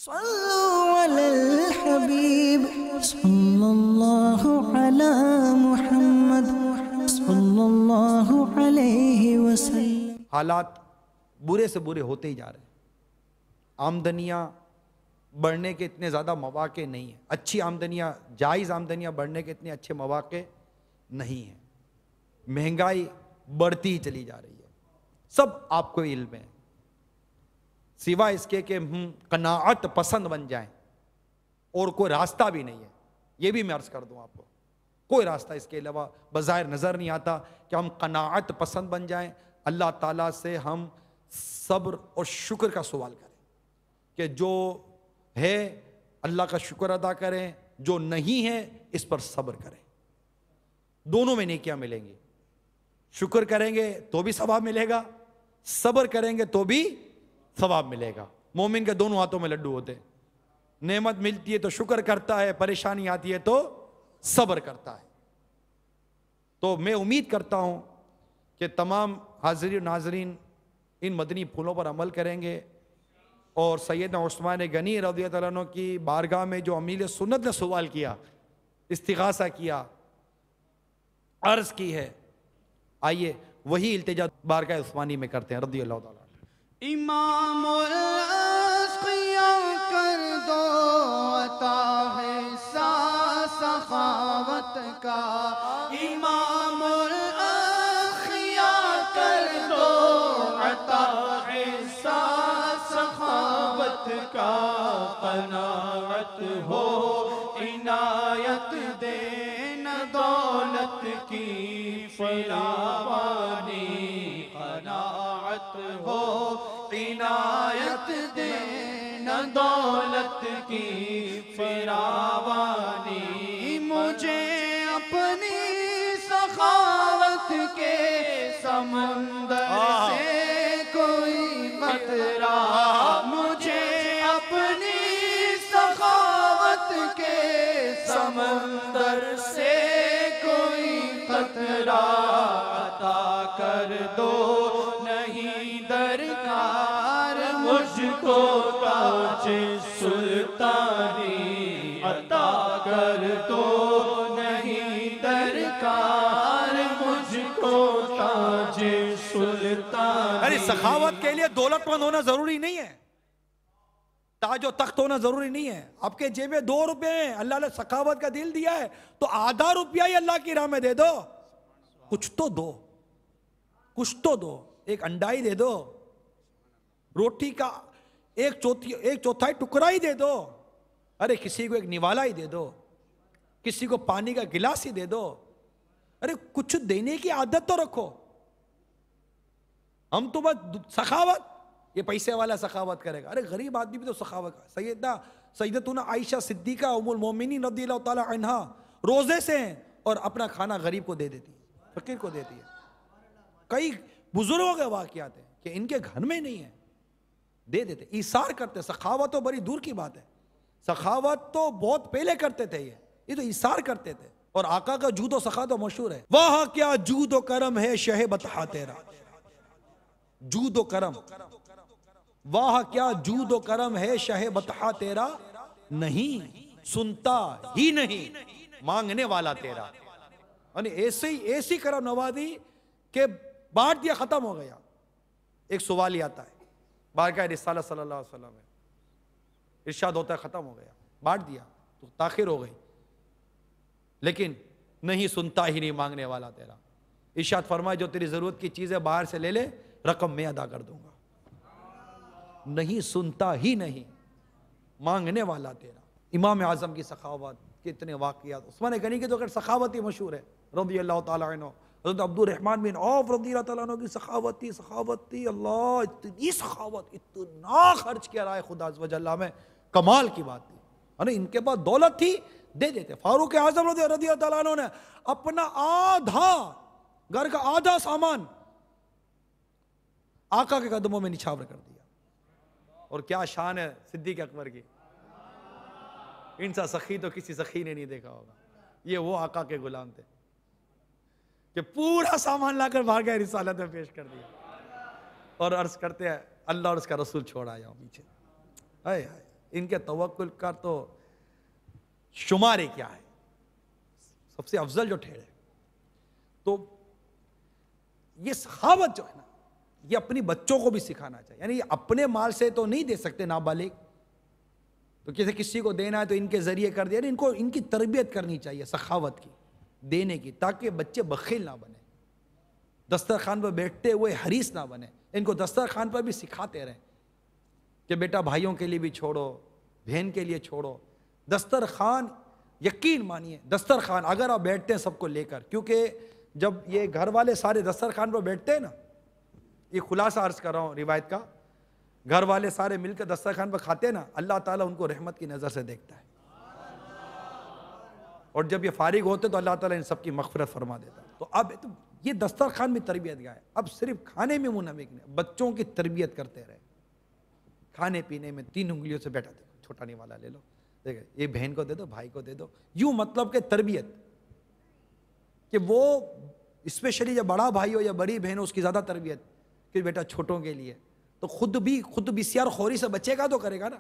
صلوا علی الحبیب صلی اللہ علی محمد صلی اللہ علیہ وسلم۔ حالات برے سے برے ہوتے ہی جا رہے ہیں، آمدنیاں بڑھنے کے اتنے زیادہ مواقع نہیں ہیں، اچھی آمدنیاں، جائز آمدنیاں بڑھنے کے اتنے اچھے مواقع نہیں ہیں، مہنگائی بڑھتی ہی چلی جا رہی ہے، سب آپ کو علم ہے، سوائے اس کے کہ ہم قناعت پسند بن جائیں، اور کوئی راستہ بھی نہیں ہے، یہ بھی میں عرض کر دوں آپ کو، کوئی راستہ اس کے علاوہ بظاہر نظر نہیں آتا کہ ہم قناعت پسند بن جائیں، اللہ تعالیٰ سے ہم صبر اور شکر کا سوال کریں کہ جو ہے اللہ کا شکر ادا کریں، جو نہیں ہے اس پر صبر کریں، دونوں میں نیکیاں ملیں گی، شکر کریں گے تو بھی ثواب ملے گا، صبر کریں گے تو بھی ثواب ملے گا۔ مومن کے دونوں ہاتھوں میں لڈو ہوتے ہیں، نعمت ملتی ہے تو شکر کرتا ہے، پریشانی آتی ہے تو صبر کرتا ہے۔ تو میں امید کرتا ہوں کہ تمام حاضرین و ناظرین ان مدنی پھولوں پر عمل کریں گے، اور سیدنا عثمان غنی رضی اللہ عنہ کی بارگاہ میں جو امیل سنت نے سوال کیا، استغاثہ کیا، عرض کی ہے، آئیے وہی التجا بارگاہ عثمانی میں کرتے ہیں رضی اللہ تعالیٰ۔ امام الاسقیاء کر دو عطا ہے سخاوت کا، امام الاسقیاء کر دو عطا ہے سخاوت کا، قناعت ہو عنایت دین دولت کی فراوانی، قناعت ہو عنایت دین دولت کی فراوانی، مجھے اپنی سخاوت کے سمندر سے کوئی خطرہ، مجھے اپنی سخاوت کے سمندر سے کوئی خطرہ عطا کر دو، نہیں درکار مجھ کو تاج سلطانی، عطا کر دو نہیں درکار مجھ کو تاج سلطانی۔ ارے سخاوت کے لیے دولت مند ہونا ضروری نہیں ہے، تاج و تخت ہونا ضروری نہیں ہے، آپ کے جیب میں 2 روپے ہیں، اللہ نے سخاوت کا دل دیا ہے تو آدھا روپیہ ہی اللہ کی راہ میں دے دو، کچھ تو دو، کچھ تو دو، ایک انڈا ہی دے دو، روٹی کا ایک چوتھائی ٹکڑا ہی دے دو، ارے کسی کو ایک نوالا ہی دے دو، کسی کو پانی کا گلاس ہی دے دو، ارے کچھ دینے کی عادت تو رکھو۔ ہم تو بس سخاوت، یہ پیسے والا سخاوت کرے گا، ارے غریب آدمی بھی تو سخاوت کرے۔ سیدتنا عائشہ صدیقہ ام المومنین رضی اللہ تعالی عنہا روزے سے ہیں اور اپنا کھانا غریب کو دے دیتی ہے، فقیر کو دیتی ہے۔ کئی بزرگوں کے واقعات ہیں کہ ان کے گھر میں نہیں ہے، دے دیتے، ایثار کرتے۔ سخاوت تو بڑی دور کی بات ہے، سخاوت تو بہت پہلے کرتے تھے، یہ تو ایثار کرتے تھے، اور آقا کا جود و سخا تو مشہور ہے، واہ کیا جود و کرم ہے شہ بطحا تیرا، جود و کرم، واہ کیا جود و کرم ہے شہ بطحا تیرا، نہیں سنتا ہی نہیں مانگنے والا تیرا، یعنی ایسی کرم نوازی کہ بانٹ دیا ختم ہو گیا۔ ایک سوال ہی آتا ہے بارگاہ رسالہ صلی اللہ علیہ وسلم میں، ارشاد ہوتا ہے ختم ہو گیا، بانٹ دیا تو تاخیر ہو گئی، لیکن نہیں سنتا ہی نہیں مانگنے والا تیرا، ارشاد فرمائے جو تیری ضرورت کی چیزیں باہر سے لے لے، رقم میں ادا کر دوں گا، نہیں سنتا ہی نہیں مانگنے والا تیرا۔ امام اعظم کی سخاوت کے اتنے واقعات، عثمان غنی کے تو اگر سخاوت ہی مشہور ہے رضی اللہ تعالیٰ عنہ، حضرت عبد الرحمن بن عوف رضی اللہ تعالیٰ عنہ کی سخاوت تھی، اللہ اتنی سخاوت، اتنا خرچ کیا رائے خدا عز و جل میں، کمال کی بات تھی، یعنی ان کے پاس دولت تھی دے دیتے۔ فاروق اعظم رضی اللہ تعالیٰ عنہ نے اپنا آدھا گھر کا آدھا سامان آقا کے قدموں میں نچھاور کر دیا، اور کیا شان ہے صدیق اکبر کی، ان سا سخی تو کسی سخی نے نہیں دیکھا ہوگا، یہ وہ آقا کے غلام تھے کہ پورا سامان لا کر بارگاہ رسالت میں پیش کر دیا، اور عرض کرتے ہیں اللہ اور اس کا رسول چھوڑ آیا ہوں پیچھے، ان کے توکل کا تو شمار ہی کیا ہے، سب سے افضل جو ٹھہرے. تو یہ سخاوت جو ہے نا، یہ اپنی بچوں کو بھی سکھانا چاہیے. یعنی اپنے مال سے تو نہیں دے سکتے نابالغ، تو کسی کو دینا ہے تو ان کے ذریعے کر دیا. ان کو ان کی تربیت کرنی چاہیے سخاوت کی، دینے کی، تاکہ بچے بخیل نہ بنے، دسترخوان پر بیٹھتے ہوئے حریص نہ بنے. ان کو دسترخوان پر بھی سکھاتے رہیں کہ بیٹا بھائیوں کے لیے بھی چھوڑو، بہن کے لیے چھوڑو. دسترخوان یقین مانیے، دسترخوان اگر آپ بیٹھتے ہیں سب کو لے کر، کیونکہ جب یہ گھر والے سارے دسترخوان پر بیٹھتے ہیں نا، یہ خلاصہ عرض کر رہا ہوں روایت کا، گھر والے سارے مل کر دسترخوان پر کھاتے ہیں نا، اللہ تعالیٰ ان کو رحمت کی نظر سے دیکھتا ہے، اور جب یہ فارغ ہوتے تو اللہ تعالیٰ ان سب کی مغفرت فرما دیتا ہے. تو اب یہ دسترخوان میں تربیت گیا ہے. اب صرف کھانے میں منہمک نہیں، بچوں کی تربیت کرتے رہے. کھانے پینے میں 3 انگلیوں سے بیٹھا دے، چھوٹا نہیں والا لے لو، دیکھیں یہ بہن کو دے دو، بھائی کو دے دو. یوں مطلب کہ تربیت، کہ وہ اسپیشلی جب بڑا بھائی ہو یا بڑی بہن ہو اس کی زیادہ تربیت، کہ بیٹا چھوٹوں کے لیے تو خود بسیار خوری سے بچے گا تو کرے گا نا.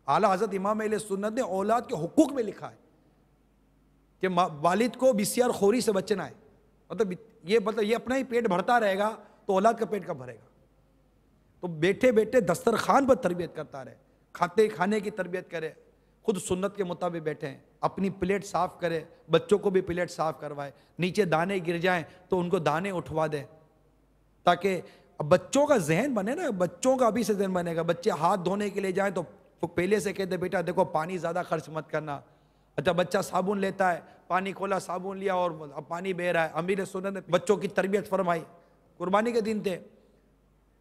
اعلیٰ حضرت امام اہل سنت نے اولاد کے حقوق میں لکھا ہے کہ والد کو بسیار خوری سے بچنا ہے. مطلب یہ اپنا ہی پیٹ بھرتا رہے گا تو اولاد کا پیٹ کب بھرے گا. تو بیٹھے بیٹھے دسترخوان پر تربیت کرتا رہے، کھانے کی تربیت کرے، خود سنت کے مطابق بیٹھیں، اپنی پلیٹ صاف کرے، بچوں کو بھی پلیٹ صاف کروائے، نیچے دانے گر جائیں تو ان کو دانے اٹھوا دے، تاکہ بچوں کا ذہن بنے نا. بچوں کا ابھی سے ذہن بنے گا. بچے ہاتھ دھونے کے لیے جائیں تو پہلے سے کہتے بیٹا دیکھو پانی زیادہ خرچ مت کرنا. اچھا بچہ صابن لیتا ہے، پانی کھولا صابن لیا اور پانی بہ رہا ہے. امیر سنت نے بچوں کی تربیت فرمائی، قربانی کے دن تھے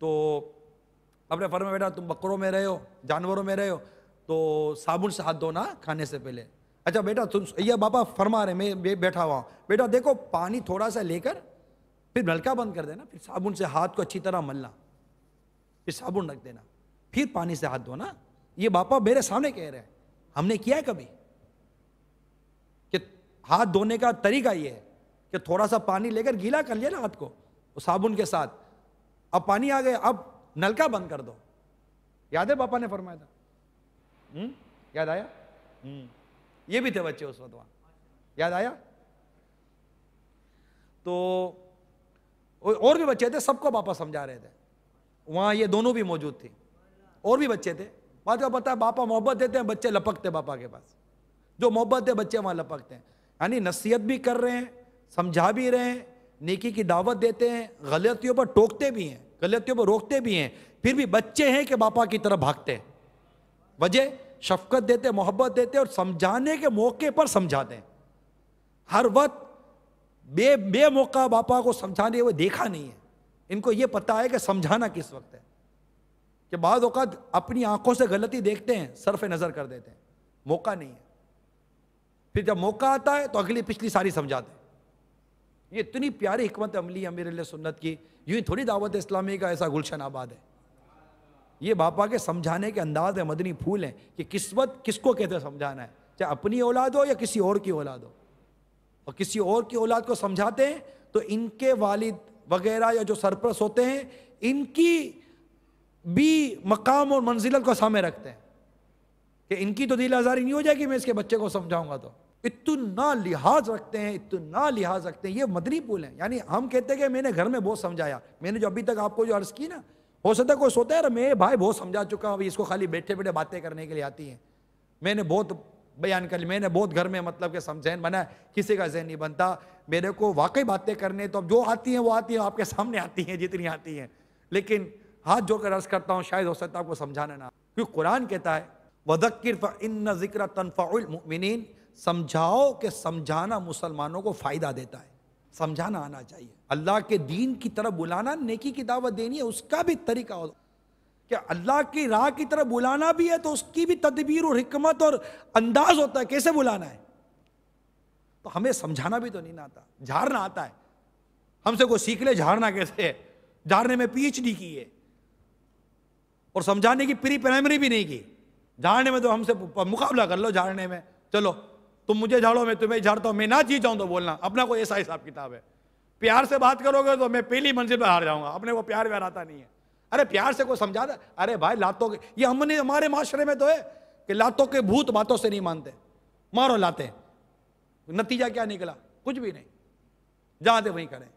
تو اپنے فرمایا بیٹا تم بکروں میں رہے ہو، جانوروں میں رہے ہو تو صابن سے ہاتھ دھونا کھانے سے پہلے. اچھا بیٹا تم یہ بابا فرما رہے، میں بیٹھا ہوا ہوں، بیٹا دیکھو پانی تھوڑا سا لے کر پھر نلکا بند کر دینا، پھر صابن سے ہاتھ کو اچھی طرح ملنا، پھر صابن رکھ دینا، پھر پانی سے ہاتھ دھونا. یہ باپا میرے سامنے کہہ رہے ہیں، ہم نے کیا ہے کبھی کہ ہاتھ دھونے کا طریقہ یہ ہے کہ تھوڑا سا پانی لے کر گیلا کر لیا نا ہاتھ کو صابن کے ساتھ، اب پانی آ گیا، اب نلکا بند کر دو. یاد ہے پاپا نے فرمایا تھا؟ یاد آیا؟ یہ بھی تھے بچے اس وقت وہاں، یاد آیا؟ تو اور بھی بچے تھے، سب کو باپا سمجھا رہے تھے وہاں، یہ دونوں بھی موجود تھے، اور بھی بچے تھے. بات کا پتہ ہے باپا محبت دیتے ہیں، بچے لپکتے باپا کے پاس، جو محبت دے بچے وہاں لپکتے ہیں. یعنی نصیحت بھی کر رہے ہیں، سمجھا بھی رہے ہیں، نیکی کی دعوت دیتے ہیں، غلطیوں پر ٹوکتے بھی ہیں، غلطیوں پر روکتے بھی ہیں، پھر بھی بچے ہیں کہ باپا کی طرف بھاگتے ہیں. وجہ شفقت دیتے، محبت دیتے اور سمجھانے کے موقع پر سمجھاتے ہیں. ہر وقت بے موقع باپا کو سمجھانے ہوئے دیکھا نہیں ہے. ان کو یہ پتہ ہے کہ سمجھانا کس وقت ہے، کہ بعض اوقات اپنی آنکھوں سے غلطی دیکھتے ہیں، صرف نظر کر دیتے ہیں، موقع نہیں ہے. پھر جب موقع آتا ہے تو اگلی پچھلی ساری سمجھاتے ہیں. یہ اتنی پیاری حکمت عملی امیر اہل سنت کی، یوں ہی تھوڑی دعوت اسلامی کا ایسا گلشن آباد ہے. یہ باپا کے سمجھانے کے انداز ہے، مدنی پھول ہیں کہ کس وقت کس کو کہتے سمجھانا ہے، چاہے اپنی اولاد ہو یا کسی اور کی اولاد ہو. اور کسی اور کی اولاد کو سمجھاتے ہیں تو ان کے والد وغیرہ یا جو سرپرست ہوتے ہیں ان کی بھی مقام اور منزلت کو سامنے رکھتے ہیں کہ ان کی تو دل آزاری نہیں ہو جائے کہ میں اس کے بچے کو سمجھاؤں گا. تو اتنا لحاظ رکھتے ہیں، اتنا لحاظ رکھتے ہیں. یہ مدنی پھول ہیں. یعنی ہم کہتے ہیں کہ میں نے گھر میں بہت سمجھایا، میں نے جو ابھی تک آپ کو جو عرض کی نا، ہو سکتا ہے کوئی سوتا ہے میں بھائی بہت سمجھا چکا ہوں، اس کو خالی بیٹھے بیٹھے باتیں کرنے کے لیے آتی ہیں، میں نے بہت بیان کر لی، میں نے بہت گھر میں مطلب کہ ذہن بنا ہے. کسی کا ذہن نہیں بنتا. میرے کو واقعی باتیں کرنے تو اب جو آتی ہیں وہ آتی ہیں، آپ کے سامنے آتی ہیں جتنی آتی ہیں، لیکن ہاتھ جوڑ کر عرض کرتا ہوں شاید ہو سکتا ہے آپ کو سمجھانا نہ، کیونکہ قرآن کہتا ہے وَذَكِّرْ فَإِنَّ ذِكْرَ تَنْفَعُ الْمُؤْمِنِينَ، سمجھاؤ کہ سمجھانا مسلمانوں کو فائدہ دیتا ہے. سمجھانا آنا چاہیے. اللہ کے دین کی طرف بلانا، نیکی کی دعوت دینی ہے، اس کا بھی طریقہ ہو کہ اللہ کی راہ کی طرف بلانا بھی ہے تو اس کی بھی تدبیر اور حکمت اور انداز ہوتا ہے کیسے بلانا ہے. تو ہمیں سمجھانا بھی تو نہیں آتا، جھاڑنا آتا ہے. ہم سے کوئی سیکھ لے جھاڑنا کیسے ہے، جھاڑنے میں پی ایچ ڈی کی ہے اور سمجھانے کی پری پرائمری بھی نہیں کی. جھاڑنے میں تو ہم سے مقابلہ کر لو، جھاڑنے میں چلو تم مجھے جھاڑو میں تمہیں جھاڑتا ہوں، میں نہ جی جاؤں تو بولنا. اپنا کوئی ایسا حساب کتاب ہے، پیار سے بات کرو گے تو میں پہلی منزل پہ ہار جاؤں گا، اپنے کو پیار آتا نہیں ہے. ارے پیار سے کوئی سمجھا دے، ارے بھائی لاتوں کے، یہ ہم نے ہمارے معاشرے میں تو ہے کہ لاتوں کے بھوت باتوں سے نہیں مانتے، مارو لاتے، نتیجہ کیا نکلا؟ کچھ بھی نہیں، جہاں دے وہیں کریں۔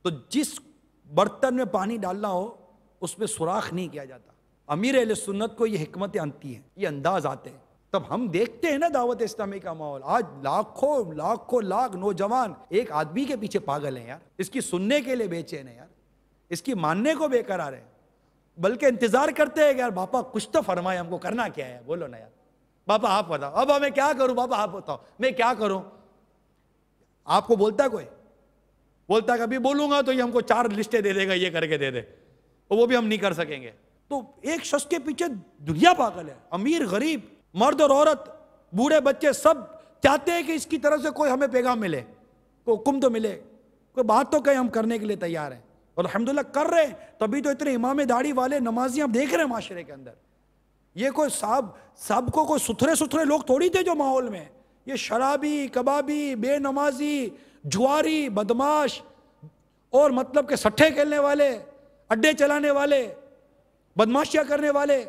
تو جس برتن میں پانی ڈالنا ہو اس میں سوراخ نہیں کیا جاتا۔ امیر اہل سنت کو یہ حکمتیں آتی ہیں، یہ انداز آتے ہیں، تب ہم دیکھتے ہیں نا دعوت اسلامی کا ماحول۔ آج لاکھ نوجوان ایک آدمی کے پیچھے پاگل ہیں یار، اس کی سننے کے لیے بے چین ہیں یار، اس کی ماننے کو بے قرار ہیں، بلکہ انتظار کرتے ہیں کہ یار باپا کچھ تو فرمائے، ہم کو کرنا کیا ہے، بولو نا یار، باپا آپ بتاؤ، اب میں کیا کروں، باپا آپ بتاؤ میں کیا کروں۔ آپ کو بولتا ہے کوئی؟ بولتا ہے کبھی بولوں گا تو یہ ہم کو 4 لسٹیں دے دے گا، یہ کر کے دے دے، اور وہ بھی ہم نہیں کر سکیں گے۔ تو ایک شخص کے پیچھے دنیا پاگل ہے، امیر غریب، مرد اور عورت، بوڑھے بچے، سب چاہتے ہیں کہ اس کی طرف سے کوئی ہمیں پیغام ملے، کوئی حکم تو ملے، کوئی بات تو کہیں، ہم کرنے کے لیے تیار ہیں، اور الحمدللہ کر رہے ہیں۔ تبھی تو اتنے امام داڑھی والے نمازی ہم دیکھ رہے ہیں معاشرے کے اندر۔ یہ کوئی سب کو کوئی ستھرے لوگ تھوڑی تھے جو ماحول میں، یہ شرابی، کبابی، بے نمازی، جواری، بدماش، اور مطلب کہ سٹھے کھیلنے والے، اڈے چلانے والے، بدماشیاں کرنے والے،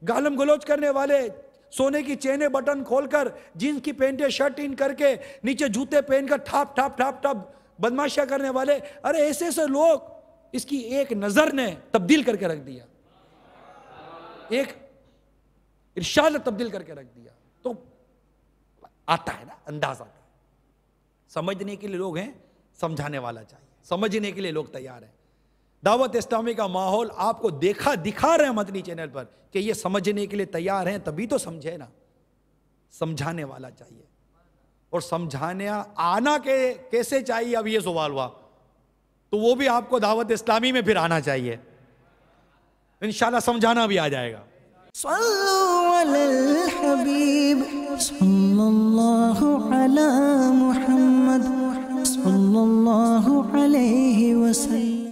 گالم گلوچ کرنے والے، سونے کی چینیں بٹن کھول کر، جینس کی پینٹیں شرٹ ان کر کے، نیچے جوتے پہن کر ٹھاپ ٹھاپ ٹھاپ ٹھاپ بدماشیاں کرنے والے، ارے ایسے لوگ اس کی ایک نظر نے تبدیل کر کے رکھ دیا، ایک ارشاد نے تبدیل کر کے رکھ دیا۔ تو آتا ہے نا، انداز آتا ہے۔ سمجھنے کے لیے لوگ ہیں، سمجھانے والا چاہیے، سمجھنے کے لیے لوگ تیار ہیں۔ دعوت اسلامی کا ماحول آپ کو دکھا رہے ہیں مدنی چینل پر کہ یہ سمجھنے کے لیے تیار ہیں، تبھی تو سمجھے نا، سمجھانے والا چاہیے، اور سمجھانے آنا کیسے چاہیے، اب یہ سوال ہوا، تو وہ بھی آپ کو دعوت اسلامی میں پھر آنا چاہیے، انشاءاللہ سمجھانا بھی آ جائے گا۔ صلوا علی الحبیب صلی اللہ علی محمد صلی اللہ علیہ وسلم۔